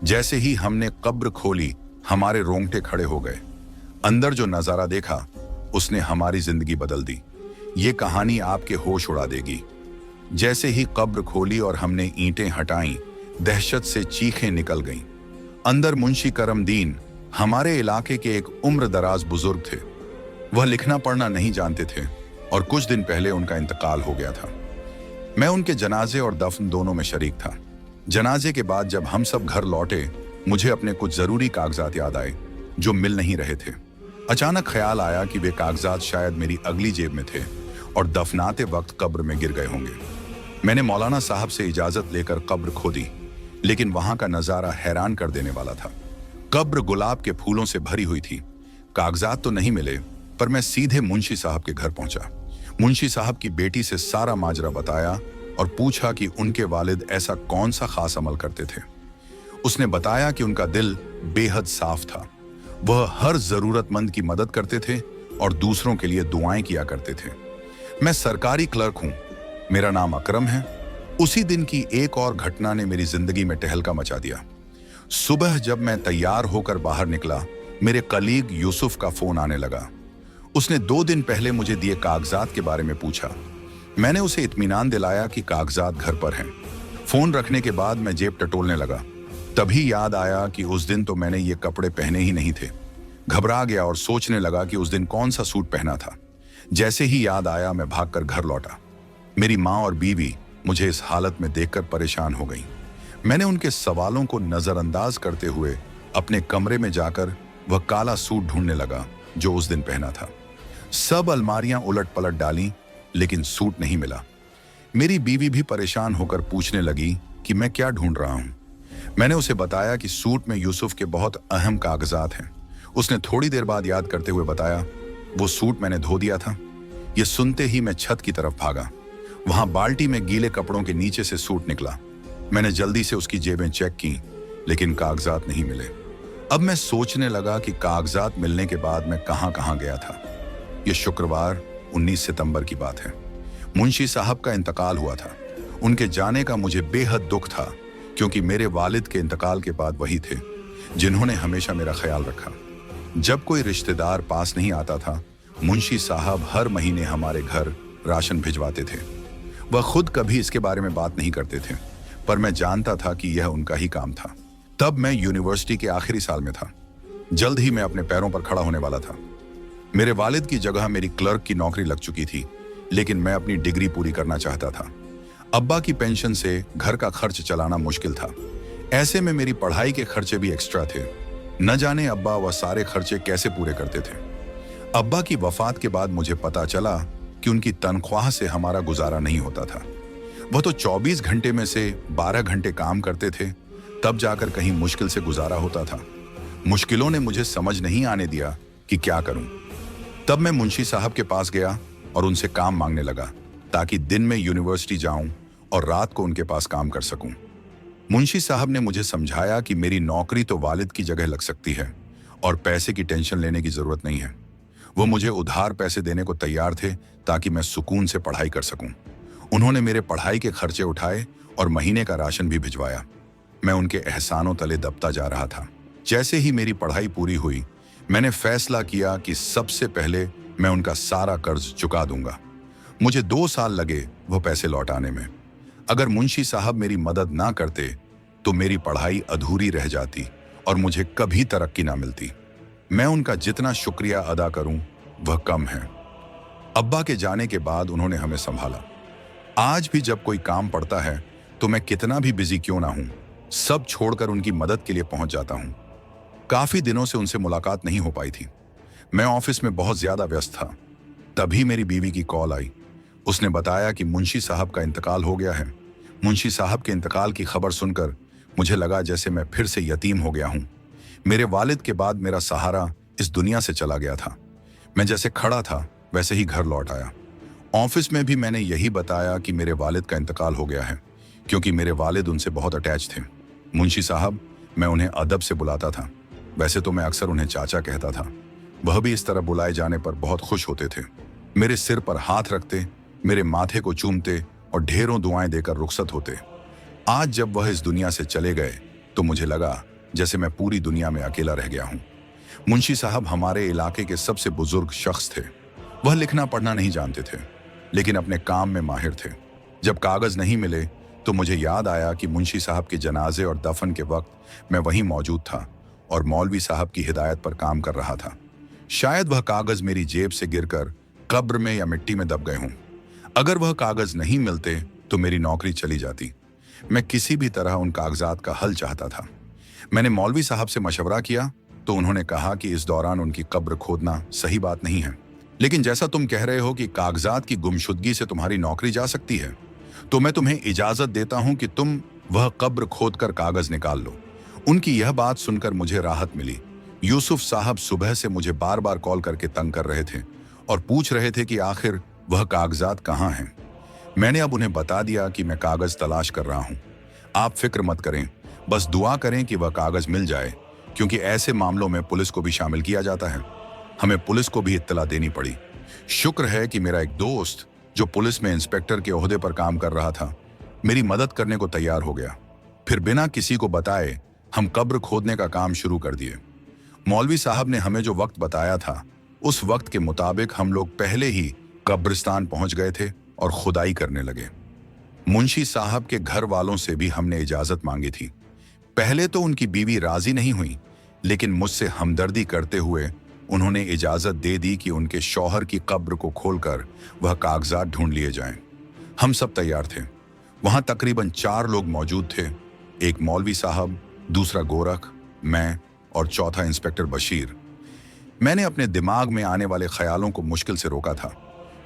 जैसे ही हमने कब्र खोली, हमारे रोंगटे खड़े हो गए। अंदर जो नजारा देखा, उसने हमारी जिंदगी बदल दी। ये कहानी आपके होश उड़ा देगी। जैसे ही कब्र खोली और हमने ईंटें हटाईं, दहशत से चीखें निकल गईं। अंदर मुंशी करमदीन, हमारे इलाके के एक उम्र दराज बुजुर्ग थे। वह लिखना पढ़ना नहीं जानते थे और कुछ दिन पहले उनका इंतकाल हो गया था। मैं उनके जनाजे और दफन दोनों में शरीक था। जनाजे के बाद जब हम सब घर लौटे, मुझे अपने कुछ जरूरी कागजात याद आए जो मिल नहीं रहे थे। अचानक ख्याल आया कि वे कागजात शायद मेरी अगली जेब में थे और दफनाते वक्त कब्र में गिर गए होंगे। मैंने मौलाना साहब से इजाजत लेकर कब्र खोदी, लेकिन वहां का नजारा हैरान कर देने वाला था। कब्र गुलाब के फूलों से भरी हुई थी। कागजात तो नहीं मिले, पर मैं सीधे मुंशी साहब के घर पहुंचा। मुंशी साहब की बेटी से सारा माजरा बताया और पूछा कि उनके वालिद ऐसा कौन सा खास अमल करते थे। उसने बताया कि उनका दिल बेहद साफ था। वह हर जरूरतमंद की मदद करते थे और दूसरों के लिए दुआएं किया करते थे। मैं सरकारी क्लर्क हूं, मेरा नाम अकरम है। उसी दिन की एक और घटना ने मेरी जिंदगी में टहलका मचा दिया। सुबह जब मैं तैयार होकर बाहर निकला, मेरे कलीग यूसुफ का फोन आने लगा। उसने 2 दिन पहले मुझे दिए कागजात के बारे में पूछा। मैंने उसे इत्मीनान दिलाया कि कागजात घर पर हैं। फोन रखने के बाद मैं जेब टटोलने लगा। तभी याद आया कि उस दिन तो मैंने ये कपड़े पहने ही नहीं थे। घबरा गया और सोचने लगा कि उस दिन कौन सा सूट पहना था। जैसे ही याद आया, मैं भागकर घर लौटा। मेरी माँ और बीवी मुझे इस हालत में देखकर परेशान हो गईं। मैंने उनके सवालों को नजरअंदाज करते हुए अपने कमरे में जाकर वह काला सूट ढूंढने लगा जो उस दिन पहना था। सब अलमारियां उलट पलट डाली, लेकिन सूट नहीं मिला। मेरी बीवी भी परेशान होकर पूछने लगी कि मैं क्या ढूंढ रहा हूं। मैंने उसे बताया कि सूट में यूसुफ के बहुत अहम कागजात हैं। उसने थोड़ी देर बाद याद करते हुए बताया, वो सूट मैंने धो दिया था। ये सुनते ही मैं छत की तरफ भागा। वहां बाल्टी में गीले कपड़ों के नीचे से सूट निकला। मैंने जल्दी से उसकी जेबें चेक की, लेकिन कागजात नहीं मिले। अब मैं सोचने लगा कि कागजात मिलने के बाद मैं कहां गया था। यह शुक्रवार 19 सितंबर की बात है। मुंशी साहब का इंतकाल हुआ था। उनके जाने का मुझे बेहद दुख था, क्योंकि मेरे वालिद के इंतकाल के बाद वही थे जिन्होंने हमेशा मेरा ख्याल रखा। जब कोई रिश्तेदार पास नहीं आता था, मुंशी साहब हर महीने हमारे घर राशन भिजवाते थे। वह खुद कभी इसके बारे में बात नहीं करते थे, पर मैं जानता था कि यह उनका ही काम था। तब मैं यूनिवर्सिटी के आखिरी साल में था। जल्द ही मैं अपने पैरों पर खड़ा होने वाला था। मेरे वालिद की जगह मेरी क्लर्क की नौकरी लग चुकी थी, लेकिन मैं अपनी डिग्री पूरी करना चाहता था। अब्बा की पेंशन से घर का खर्च चलाना मुश्किल था। ऐसे में मेरी पढ़ाई के खर्चे भी एक्स्ट्रा थे। न जाने अब्बा वह सारे खर्चे कैसे पूरे करते थे। अब्बा की वफात के बाद मुझे पता चला कि उनकी तनख्वाह से हमारा गुजारा नहीं होता था। वह तो 24 घंटे में से 12 घंटे काम करते थे, तब जाकर कहीं मुश्किल से गुजारा होता था। मुश्किलों ने मुझे समझ नहीं आने दिया कि क्या करूं। तब मैं मुंशी साहब के पास गया और उनसे काम मांगने लगा, ताकि दिन में यूनिवर्सिटी जाऊं और रात को उनके पास काम कर सकूं। मुंशी साहब ने मुझे समझाया कि मेरी नौकरी तो वालिद की जगह लग सकती है और पैसे की टेंशन लेने की जरूरत नहीं है। वो मुझे उधार पैसे देने को तैयार थे, ताकि मैं सुकून से पढ़ाई कर सकूं। उन्होंने मेरे पढ़ाई के खर्चे उठाए और महीने का राशन भी भिजवाया। मैं उनके एहसानों तले दबता जा रहा था। जैसे ही मेरी पढ़ाई पूरी हुई, मैंने फैसला किया कि सबसे पहले मैं उनका सारा कर्ज चुका दूंगा। मुझे 2 साल लगे वो पैसे लौटाने में। अगर मुंशी साहब मेरी मदद ना करते तो मेरी पढ़ाई अधूरी रह जाती और मुझे कभी तरक्की ना मिलती। मैं उनका जितना शुक्रिया अदा करूं वह कम है। अब्बा के जाने के बाद उन्होंने हमें संभाला। आज भी जब कोई काम पड़ता है तो मैं कितना भी बिजी क्यों ना हूं, सब छोड़कर उनकी मदद के लिए पहुंच जाता हूं। काफी दिनों से उनसे मुलाकात नहीं हो पाई थी। मैं ऑफिस में बहुत ज्यादा व्यस्त था। तभी मेरी बीवी की कॉल आई। उसने बताया कि मुंशी साहब का इंतकाल हो गया है। मुंशी साहब के इंतकाल की खबर सुनकर मुझे लगा जैसे मैं फिर से यतीम हो गया हूं। मेरे वालिद के बाद मेरा सहारा इस दुनिया से चला गया था। मैं जैसे खड़ा था वैसे ही घर लौट आया। ऑफिस में भी मैंने यही बताया कि मेरे वालिद का इंतकाल हो गया है, क्योंकि मेरे वालिद उनसे बहुत अटैच थे। मुंशी साहब, मैं उन्हें अदब से बुलाता था। वैसे तो मैं अक्सर उन्हें चाचा कहता था। वह भी इस तरह बुलाए जाने पर बहुत खुश होते थे। मेरे सिर पर हाथ रखते, मेरे माथे को चूमते और ढेरों दुआएं देकर रुखसत होते। आज जब वह इस दुनिया से चले गए तो मुझे लगा जैसे मैं पूरी दुनिया में अकेला रह गया हूं। मुंशी साहब हमारे इलाके के सबसे बुजुर्ग शख्स थे। वह लिखना पढ़ना नहीं जानते थे, लेकिन अपने काम में माहिर थे। जब कागज नहीं मिले तो मुझे याद आया कि मुंशी साहब के जनाजे और दफन के वक्त मैं वहीं मौजूद था और मौलवी साहब की हिदायत पर काम कर रहा था। शायद वह कागज मेरी जेब से गिरकर कब्र में या मिट्टी में दब गए हों। अगर वह कागज नहीं मिलते तो मेरी नौकरी चली जाती। मैं किसी भी तरह उन कागजात का हल चाहता था। मैंने मौलवी साहब से मशवरा किया तो उन्होंने कहा कि इस दौरान उनकी कब्र खोदना सही बात नहीं है, लेकिन जैसा तुम कह रहे हो कि कागजात की गुमशुदगी से तुम्हारी नौकरी जा सकती है, तो मैं तुम्हें इजाजत देता हूं कि तुम वह कब्र खोदकर कागज निकाल लो। उनकी यह बात सुनकर मुझे राहत मिली। यूसुफ साहब सुबह से मुझे बार बार कॉल करके तंग कर रहे थे और पूछ रहे थे कि आखिर वह कागजात कहाँ हैं। मैंने अब उन्हें बता दिया कि मैं कागज तलाश कर रहा हूं। आप फिक्र मत करें, बस दुआ करें कि वह कागज मिल जाए, क्योंकि ऐसे मामलों में पुलिस को भी शामिल किया जाता है। हमें पुलिस को भी इत्तला देनी पड़ी। शुक्र है कि मेरा एक दोस्त जो पुलिस में इंस्पेक्टर के ओहदे पर काम कर रहा था, मेरी मदद करने को तैयार हो गया। फिर बिना किसी को बताए हम कब्र खोदने का काम शुरू कर दिए। मौलवी साहब ने हमें जो वक्त बताया था, उस वक्त के मुताबिक हम लोग पहले ही कब्रिस्तान पहुंच गए थे और खुदाई करने लगे। मुंशी साहब के घर वालों से भी हमने इजाजत मांगी थी। पहले तो उनकी बीवी राजी नहीं हुई, लेकिन मुझसे हमदर्दी करते हुए उन्होंने इजाजत दे दी कि उनके शौहर की कब्र को खोलकर वह कागजात ढूंढ लिए जाएं। हम सब तैयार थे। वहां तकरीबन 4 लोग मौजूद थे। एक मौलवी साहब, दूसरा गोरख, मैं और चौथा इंस्पेक्टर बशीर। मैंने अपने दिमाग में आने वाले ख्यालों को मुश्किल से रोका था,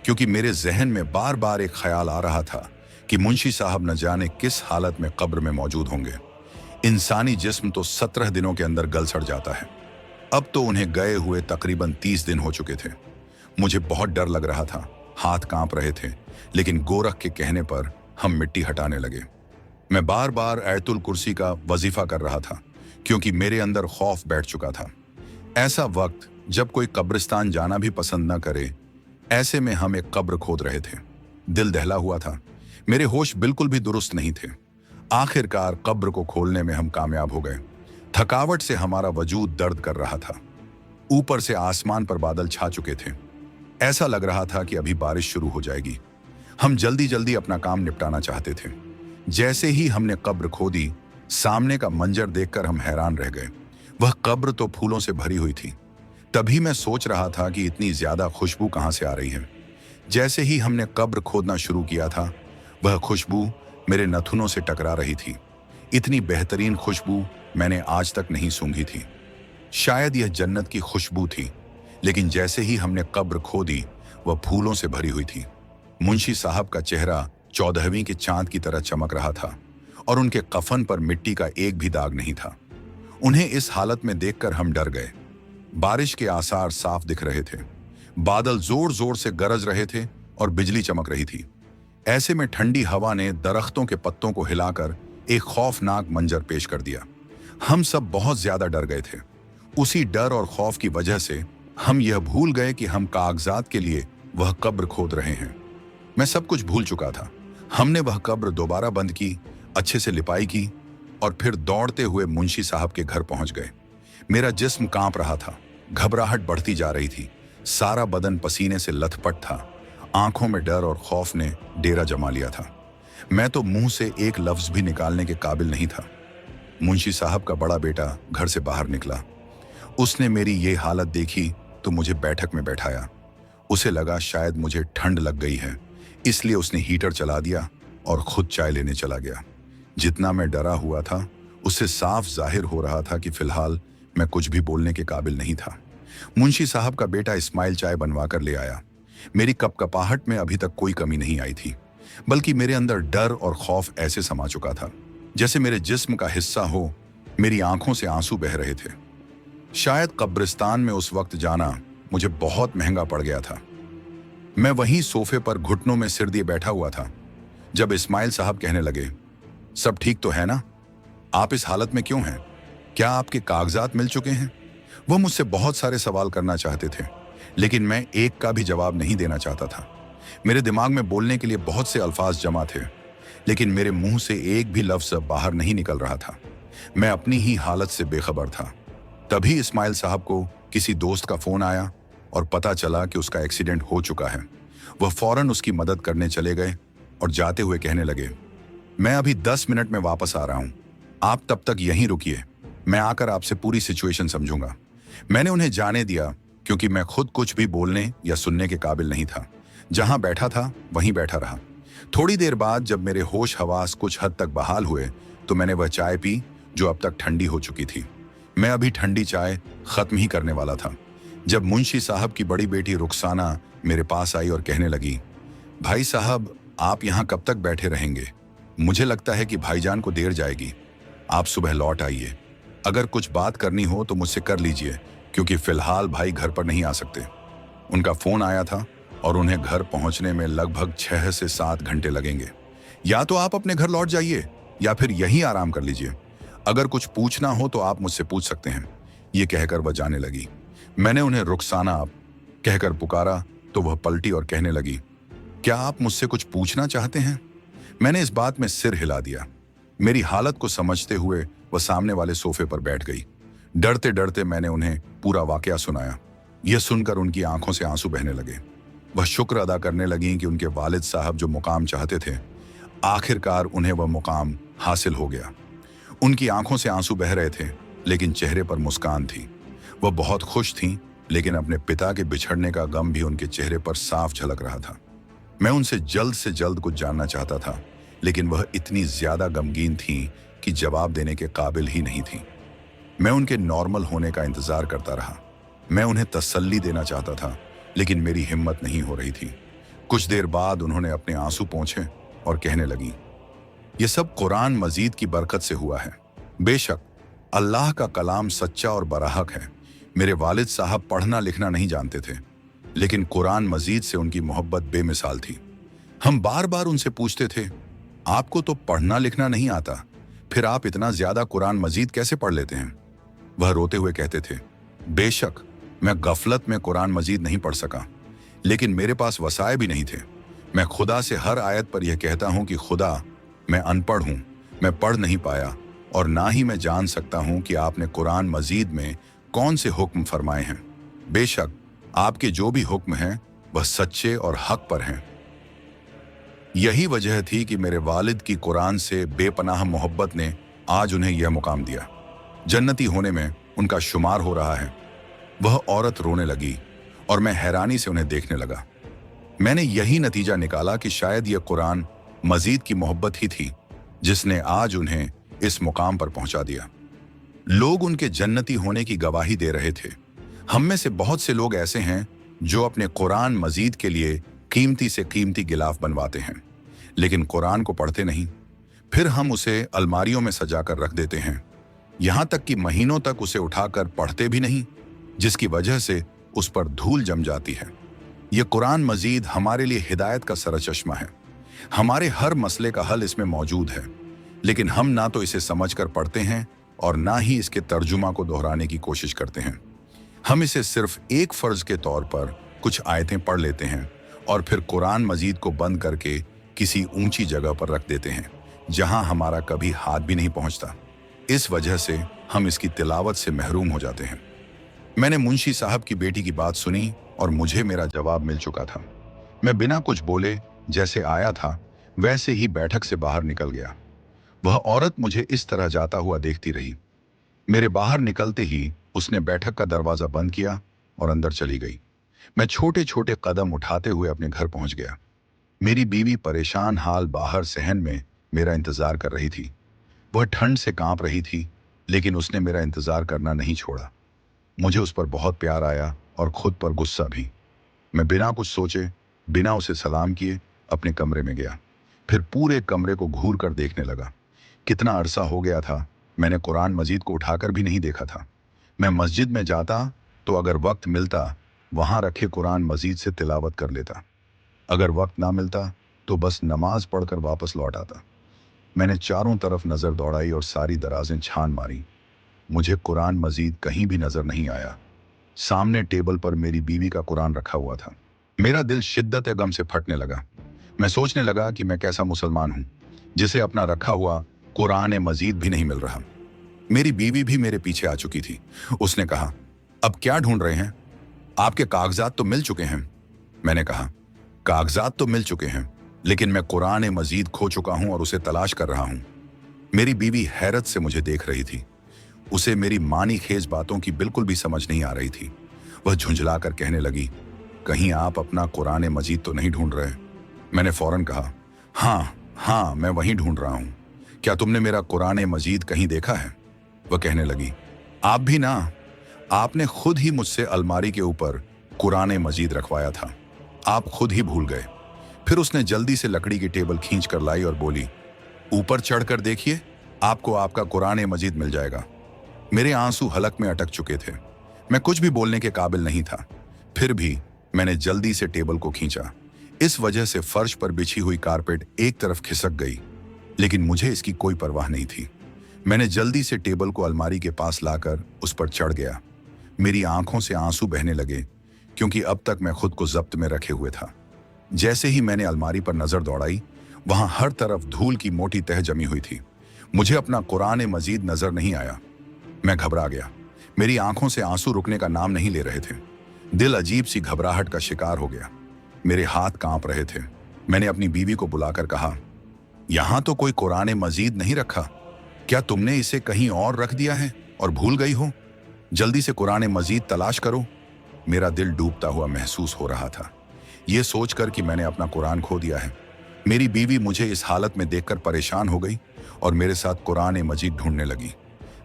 क्योंकि मेरे जहन में बार बार एक ख्याल आ रहा था कि मुंशी साहब न जाने किस हालत में कब्र में मौजूद होंगे। इंसानी जिस्म तो 17 दिनों के अंदर गल सड़ जाता है। अब तो उन्हें गए हुए तकरीबन 30 दिन हो चुके थे। मुझे बहुत डर लग रहा था, हाथ कांप रहे थे, लेकिन गोरख के कहने पर हम मिट्टी हटाने लगे। मैं बार बार आयतुल कुर्सी का वजीफा कर रहा था, क्योंकि मेरे अंदर खौफ बैठ चुका था। ऐसा वक्त जब कोई कब्रिस्तान जाना भी पसंद न करे, ऐसे में हम एक कब्र खोद रहे थे। दिल दहला हुआ था, मेरे होश बिल्कुल भी दुरुस्त नहीं थे। आखिरकार कब्र को खोलने में हम कामयाब हो गए। थकावट से हमारा वजूद दर्द कर रहा था। ऊपर से आसमान पर बादल छा चुके थे। ऐसा लग रहा था कि अभी बारिश शुरू हो जाएगी। हम जल्दी जल्दी अपना काम निपटाना चाहते थे। जैसे ही हमने कब्र खोदी, सामने का मंजर देखकर हम हैरान रह गए। वह कब्र तो फूलों से भरी हुई थी। तभी मैं सोच रहा था कि इतनी ज्यादा खुशबू कहां से आ रही है। जैसे ही हमने कब्र खोदना शुरू किया था, वह खुशबू मेरे नथुनों से टकरा रही थी। इतनी बेहतरीन खुशबू मैंने आज तक नहीं सूंघी थी। शायद यह जन्नत की खुशबू थी। लेकिन जैसे ही हमने कब्र खोदी, वह फूलों से भरी हुई थी। मुंशी साहब का चेहरा 14वीं के चांद की तरह चमक रहा था और उनके कफन पर मिट्टी का एक भी दाग नहीं था। उन्हें इस हालत में देखकर हम डर गए। बारिश के आसार साफ दिख रहे थे। बादल जोर जोर से गरज रहे थे और बिजली चमक रही थी। ऐसे में ठंडी हवा ने दरख्तों के पत्तों को हिलाकर एक खौफनाक मंजर पेश कर दिया। हम सब बहुत ज्यादा डर गए थे। उसी डर और खौफ की वजह से हम यह भूल गए कि हम कागजात के लिए वह कब्र खोद रहे हैं। मैं सब कुछ भूल चुका था। हमने वह कब्र दोबारा बंद की, अच्छे से लिपाई की और फिर दौड़ते हुए मुंशी साहब के घर पहुंच गए। मेरा जिस्म कांप रहा था, घबराहट बढ़ती जा रही थी, सारा बदन पसीने से लथपथ था। आंखों में डर और खौफ ने डेरा जमा लिया था। मैं तो मुंह से एक लफ्ज भी निकालने के काबिल नहीं था। मुंशी साहब का बड़ा बेटा घर से बाहर निकला। उसने मेरी ये हालत देखी तो मुझे बैठक में बैठाया। उसे लगा शायद मुझे ठंड लग गई है, इसलिए उसने हीटर चला दिया और खुद चाय लेने चला गया। जितना मैं डरा हुआ था, उससे साफ जाहिर हो रहा था कि फिलहाल मैं कुछ भी बोलने के काबिल नहीं था। मुंशी साहब का बेटा इस्माइल चाय बनवा कर ले आया। मेरी कपकपाहट में अभी तक कोई कमी नहीं आई थी, बल्कि मेरे अंदर डर और खौफ ऐसे समा चुका था जैसे मेरे जिस्म का हिस्सा हो। मेरी आंखों से आंसू बह रहे थे। शायद कब्रिस्तान में उस वक्त जाना मुझे बहुत महंगा पड़ गया था। मैं वहीं सोफे पर घुटनों में सिर दिए बैठा हुआ था जब इस्माइल साहब कहने लगे, सब ठीक तो है ना? आप इस हालत में क्यों हैं? क्या आपके कागजात मिल चुके हैं? वो मुझसे बहुत सारे सवाल करना चाहते थे, लेकिन मैं एक का भी जवाब नहीं देना चाहता था। मेरे दिमाग में बोलने के लिए बहुत से अल्फाज जमा थे, लेकिन मेरे मुंह से एक भी लफ्ज बाहर नहीं निकल रहा था। मैं अपनी ही हालत से बेखबर था। तभी इस्माइल साहब को किसी दोस्त का फोन आया और पता चला कि उसका एक्सीडेंट हो चुका है। वह फौरन उसकी मदद करने चले गए और जाते हुए कहने लगे, मैं अभी 10 मिनट में वापस आ रहा हूं, आप तब तक यहीं रुकिए, मैं आकर आपसे पूरी सिचुएशन समझूंगा। मैंने उन्हें जाने दिया क्योंकि मैं खुद कुछ भी बोलने या सुनने के काबिल नहीं था। जहां बैठा था वहीं बैठा रहा। थोड़ी देर बाद जब मेरे होश हवास कुछ हद तक बहाल हुए तो मैंने वह चाय पी जो अब तक ठंडी हो चुकी थी। मैं अभी ठंडी चाय खत्म ही करने वाला था जब मुंशी साहब की बड़ी बेटी रुखसाना मेरे पास आई और कहने लगी, भाई साहब आप यहाँ कब तक बैठे रहेंगे? मुझे लगता है कि भाईजान को देर जाएगी, आप सुबह लौट आइए। अगर कुछ बात करनी हो तो मुझसे कर लीजिए, क्योंकि फिलहाल भाई घर पर नहीं आ सकते। उनका फोन आया था और उन्हें घर पहुंचने में लगभग 6 से 7 घंटे लगेंगे। या तो आप अपने घर लौट जाइए या फिर यहीं आराम कर लीजिए। अगर कुछ पूछना हो तो आप मुझसे पूछ सकते हैं। ये कहकर वह जाने लगी। मैंने उन्हें रुखसाना आप कहकर पुकारा तो वह पलटी और कहने लगी, क्या आप मुझसे कुछ पूछना चाहते हैं? मैंने इस बात में सिर हिला दिया। मेरी हालत को समझते हुए वह सामने वाले सोफे पर बैठ गई। डरते डरते मैंने उन्हें पूरा वाकया सुनाया। यह सुनकर उनकी आंखों से आंसू बहने लगे। वह शुक्र अदा करने लगी कि उनके वालिद साहब जो मुकाम चाहते थे, आखिरकार उन्हें वह मुकाम हासिल हो गया। उनकी आंखों से आंसू बह रहे थे लेकिन चेहरे पर मुस्कान थी। वह बहुत खुश थीं, लेकिन अपने पिता के बिछड़ने का गम भी उनके चेहरे पर साफ झलक रहा था। मैं उनसे जल्द से जल्द कुछ जानना चाहता था, लेकिन वह इतनी ज्यादा गमगीन थीं कि जवाब देने के काबिल ही नहीं थीं। मैं उनके नॉर्मल होने का इंतजार करता रहा। मैं उन्हें तसल्ली देना चाहता था, लेकिन मेरी हिम्मत नहीं हो रही थी। कुछ देर बाद उन्होंने अपने आंसू पोंछे और कहने लगी, ये सब कुरान मजीद की बरकत से हुआ है। बेशक अल्लाह का कलाम सच्चा और बराहक है। मेरे वालिद साहब पढ़ना लिखना नहीं जानते थे, लेकिन कुरान मजीद से उनकी मोहब्बत बेमिसाल थी। हम बार बार उनसे पूछते थे, आपको तो पढ़ना लिखना नहीं आता, फिर आप इतना ज्यादा कुरान मजीद कैसे पढ़ लेते हैं? वह रोते हुए कहते थे, बेशक मैं गफलत में कुरान मजीद नहीं पढ़ सका, लेकिन मेरे पास वसाए भी नहीं थे। मैं खुदा से हर आयत पर यह कहता हूं कि खुदा, मैं अनपढ़ हूं, मैं पढ़ नहीं पाया और ना ही मैं जान सकता हूं कि आपने कुरान मजीद में कौन से हुक्म फरमाए हैं। बेशक आपके जो भी हुक्म हैं वह सच्चे और हक पर हैं। यही वजह थी कि मेरे वालिद की कुरान से बेपनाह मोहब्बत ने आज उन्हें यह मुकाम दिया। जन्नती होने में उनका शुमार हो रहा है। वह औरत रोने लगी और मैं हैरानी से उन्हें देखने लगा। मैंने यही नतीजा निकाला कि शायद यह कुरान मजीद की मोहब्बत ही थी जिसने आज उन्हें इस मुकाम पर पहुंचा दिया। लोग उनके जन्नती होने की गवाही दे रहे थे। हम में से बहुत से लोग ऐसे हैं जो अपने कुरान मजीद के लिए कीमती से कीमती गिलाफ बनवाते हैं, लेकिन कुरान को पढ़ते नहीं। फिर हम उसे अलमारियों में सजाकर रख देते हैं, यहां तक कि महीनों तक उसे उठाकर पढ़ते भी नहीं, जिसकी वजह से उस पर धूल जम जाती है। यह कुरान मजीद हमारे लिए हिदायत का सरचश्मा है। हमारे हर मसले का हल इसमें मौजूद है, लेकिन हम ना तो इसे समझकर पढ़ते हैं और ना ही इसके तर्जुमा को दोहराने की कोशिश करते हैं। हम इसे सिर्फ एक फर्ज के तौर पर कुछ आयतें पढ़ लेते हैं और फिर कुरान मजीद को बंद करके किसी ऊंची जगह पर रख देते हैं जहां हमारा कभी हाथ भी नहीं पहुंचता। इस वजह से हम इसकी तिलावत से महरूम हो जाते हैं। मैंने मुंशी साहब की बेटी की बात सुनी और मुझे मेरा जवाब मिल चुका था। मैं बिना कुछ बोले जैसे आया था वैसे ही बैठक से बाहर निकल गया। वह औरत मुझे इस तरह जाता हुआ देखती रही। मेरे बाहर निकलते ही उसने बैठक का दरवाजा बंद किया और अंदर चली गई। मैं छोटे छोटे कदम उठाते हुए अपने घर पहुंच गया। मेरी बीवी परेशान हाल बाहर सहन में मेरा इंतजार कर रही थी। वह ठंड से कांप रही थी, लेकिन उसने मेरा इंतजार करना नहीं छोड़ा। मुझे उस पर बहुत प्यार आया और खुद पर गुस्सा भी। मैं बिना कुछ सोचे, बिना उसे सलाम किए अपने कमरे में गया। फिर पूरे कमरे को घूर कर देखने लगा। कितना अरसा हो गया था मैंने कुरान मजीद को उठाकर भी नहीं देखा था। मैं मस्जिद में जाता तो अगर वक्त मिलता वहां रखे कुरान मजीद से तिलावत कर लेता। अगर वक्त ना मिलता तो बस नमाज पढ़कर वापस लौट आता। मैंने चारों तरफ नजर दौड़ाई और सारी दराजें छान मारी। मुझे कुरान मजीद कहीं भी नजर नहीं आया। सामने टेबल पर मेरी बीवी का कुरान रखा हुआ था। मेरा दिल शिद्दत गम से फटने लगा। मैं सोचने लगा कि मैं कैसा मुसलमान हूं जिसे अपना रखा हुआ कुरान मजीद भी नहीं मिल रहा। मेरी बीवी भी मेरे पीछे आ चुकी थी। उसने कहा, अब क्या ढूंढ रहे हैं? आपके कागजात तो मिल चुके हैं। मैंने कहा, कागजात तो मिल चुके हैं, लेकिन मैं कुरान मजीद खो चुका हूं और उसे तलाश कर रहा हूं। मेरी बीवी हैरत से मुझे देख रही थी। उसे मेरी मानी खेज बातों की बिल्कुल भी समझ नहीं आ रही थी। वह झुंझलाकर कहने लगी, कहीं आप अपना कुरान मजीद तो नहीं ढूंढ रहे? मैंने फौरन कहा, हाँ, मैं वहीं ढूंढ रहा हूं। क्या तुमने मेरा कुरान मजीद कहीं देखा है? वह कहने लगी, आप भी ना, आपने खुद ही मुझसे अलमारी के ऊपर कुरान मजीद रखवाया था। आप खुद ही भूल गए। फिर उसने जल्दी से लकड़ी की टेबल खींच कर लाई और बोली, ऊपर चढ़कर देखिए, आपको आपका कुरान मजीद मिल जाएगा। मेरे आंसू हलक में अटक चुके थे। मैं कुछ भी बोलने के काबिल नहीं था। फिर भी मैंने जल्दी से टेबल को खींचा। इस वजह से फर्श पर बिछी हुई कारपेट एक तरफ खिसक गई, लेकिन मुझे इसकी कोई परवाह नहीं थी। मैंने जल्दी से टेबल को अलमारी के पास लाकर उस पर चढ़ गया। मेरी आंखों से आंसू बहने लगे, क्योंकि अब तक मैं खुद को जब्त में रखे हुए था। जैसे ही मैंने अलमारी पर नजर दौड़ाई, वहां हर तरफ धूल की मोटी तह जमी हुई थी। मुझे अपना कुरान मजीद नजर नहीं आया। मैं घबरा गया। मेरी आंखों से आंसू रुकने का नाम नहीं ले रहे थे। दिल अजीब सी घबराहट का शिकार हो गया। मेरे हाथ कांप रहे थे। मैंने अपनी बीवी को बुलाकर कहा, यहां तो कोई कुरान मजीद नहीं रखा। क्या तुमने इसे कहीं और रख दिया है और भूल गई हो? जल्दी से कुरान मजीद तलाश करो। मेरा दिल डूबता हुआ महसूस हो रहा था, यह सोचकर कि मैंने अपना कुरान खो दिया है। मेरी बीवी मुझे इस हालत में देखकर परेशान हो गई और मेरे साथ कुरान मजीद ढूंढने लगी।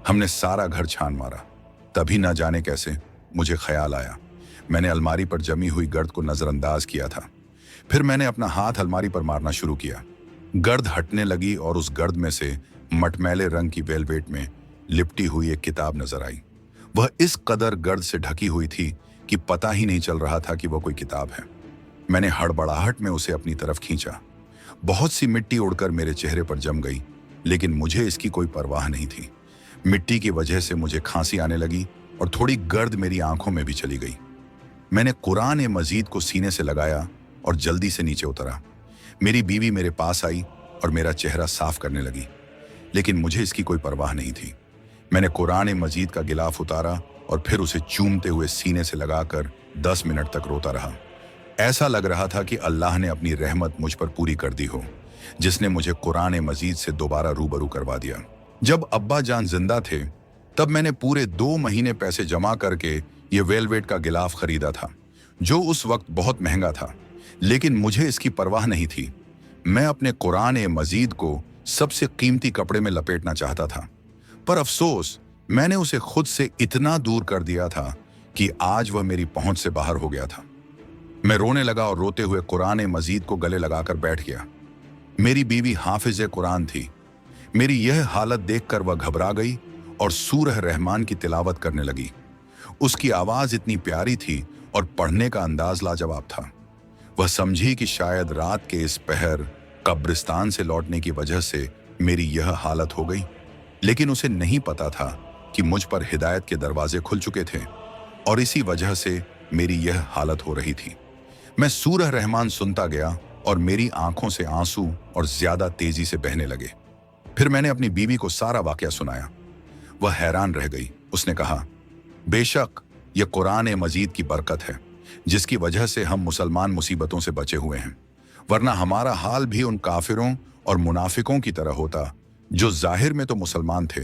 हमने सारा घर छान मारा। तभी न जाने कैसे मुझे ख्याल आया। मैंने अलमारी पर जमी हुई गर्द को नजरअंदाज किया था। फिर मैंने अपना हाथ अलमारी पर मारना शुरू किया। गर्द हटने लगी और उस गर्द में से मटमैले रंग की वेलवेट में लिपटी हुई एक किताब नजर आई। वह इस कदर गर्द से ढकी हुई थी कि पता ही नहीं चल रहा था कि वह कोई किताब है। मैंने हड़बड़ाहट में उसे अपनी तरफ खींचा। बहुत सी मिट्टी उड़कर मेरे चेहरे पर जम गई, लेकिन मुझे इसकी कोई परवाह नहीं थी। मिट्टी की वजह से मुझे खांसी आने लगी और थोड़ी गर्द मेरी आंखों में भी चली गई। मैंने कुरान मजीद को सीने से लगाया और जल्दी से नीचे उतरा। मेरी बीवी मेरे पास आई और मेरा चेहरा साफ करने लगी, लेकिन मुझे इसकी कोई परवाह नहीं थी। मैंने कुरान मजीद का गिलाफ उतारा और फिर उसे चूमते हुए सीने से लगाकर 10 मिनट तक रोता रहा। ऐसा लग रहा था कि अल्लाह ने अपनी रहमत मुझ पर पूरी कर दी हो, जिसने मुझे कुरान मजीद से दोबारा रूबरू करवा दिया। जब अब्बा जान जिंदा थे, तब मैंने पूरे 2 महीने पैसे जमा करके ये वेलवेट का गिलाफ खरीदा था, जो उस वक्त बहुत महंगा था, लेकिन मुझे इसकी परवाह नहीं थी। मैं अपने कुरान मजीद को सबसे कीमती कपड़े में लपेटना चाहता था, पर अफसोस मैंने उसे खुद से इतना दूर कर दिया था कि आज वह मेरी पहुंच से बाहर हो गया था। मैं रोने लगा और रोते हुए कुरान मजीद को गले लगाकर बैठ गया। मेरी बीवी हाफिज कुरान थी। मेरी यह हालत देखकर वह घबरा गई और सूरह रहमान की तिलावत करने लगी। उसकी आवाज इतनी प्यारी थी और पढ़ने का अंदाज लाजवाब था। वह समझी कि शायद रात के इस पहर कब्रिस्तान से लौटने की वजह से मेरी यह हालत हो गई, लेकिन उसे नहीं पता था कि मुझ पर हिदायत के दरवाजे खुल चुके थे और इसी वजह से मेरी यह हालत हो रही थी। मैं सूरह रहमान सुनता गया और मेरी आंखों से आंसू और ज्यादा तेजी से बहने लगे। फिर मैंने अपनी बीवी को सारा वाकया सुनाया। वह हैरान रह गई। उसने कहा, बेशक यह कुरान मजीद की बरकत है, जिसकी वजह से हम मुसलमान मुसीबतों से बचे हुए हैं, वरना हमारा हाल भी उन काफिरों और मुनाफिकों की तरह होता, जो जाहिर में तो मुसलमान थे,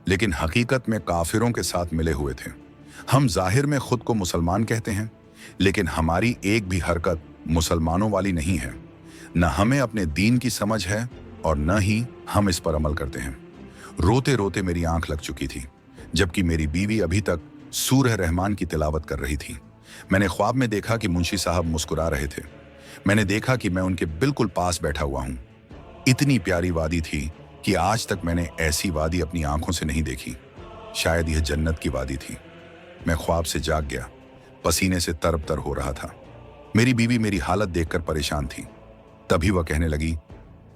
लेकिन हकीकत में काफिरों के साथ मिले हुए थे। हम जाहिर में खुद को मुसलमान कहते हैं, लेकिन हमारी एक भी हरकत मुसलमानों वाली नहीं है। न हमें अपने दीन की समझ है और न ही हम इस पर अमल करते हैं। रोते रोते मेरी आंख लग चुकी थी, जबकि मेरी बीवी अभी तक सूरह रहमान की तिलावत कर रही थी। मैंने ख्वाब में देखा कि मुंशी साहब मुस्कुरा रहे थे। मैंने देखा कि मैं उनके बिल्कुल पास बैठा हुआ हूं। इतनी प्यारी वादी थी कि आज तक मैंने ऐसी वादी अपनी आंखों से नहीं देखी। शायद यह जन्नत की वादी थी। मैं ख्वाब से जाग गया, पसीने से तरबतर हो रहा था। मेरी बीवी मेरी हालत देखकर परेशान थी। तभी वह कहने लगी,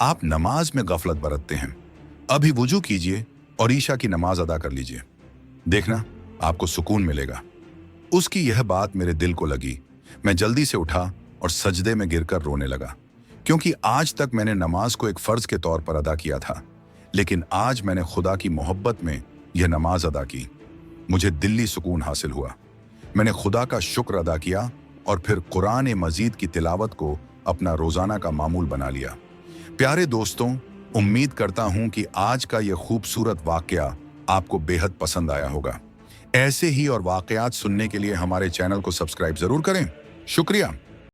आप नमाज में गफलत बरतते हैं। अभी वुजू कीजिए और ईशा की नमाज अदा कर लीजिए, देखना आपको सुकून मिलेगा। उसकी यह बात मेरे दिल को लगी। मैं जल्दी से उठा और सजदे में गिरकर रोने लगा, क्योंकि आज तक मैंने नमाज को एक फर्ज के तौर पर अदा किया था, लेकिन आज मैंने खुदा की मोहब्बत में यह नमाज अदा की। मुझे दिल्ली सुकून हासिल हुआ। मैंने खुदा का शुक्र अदा किया और फिर कुरान मजीद की तिलावत को अपना रोजाना का मामूल बना लिया। प्यारे दोस्तों, उम्मीद करता हूं कि आज का यह खूबसूरत वाकया आपको बेहद पसंद आया होगा। ऐसे ही और वाकयात सुनने के लिए हमारे चैनल को सब्सक्राइब जरूर करें। शुक्रिया।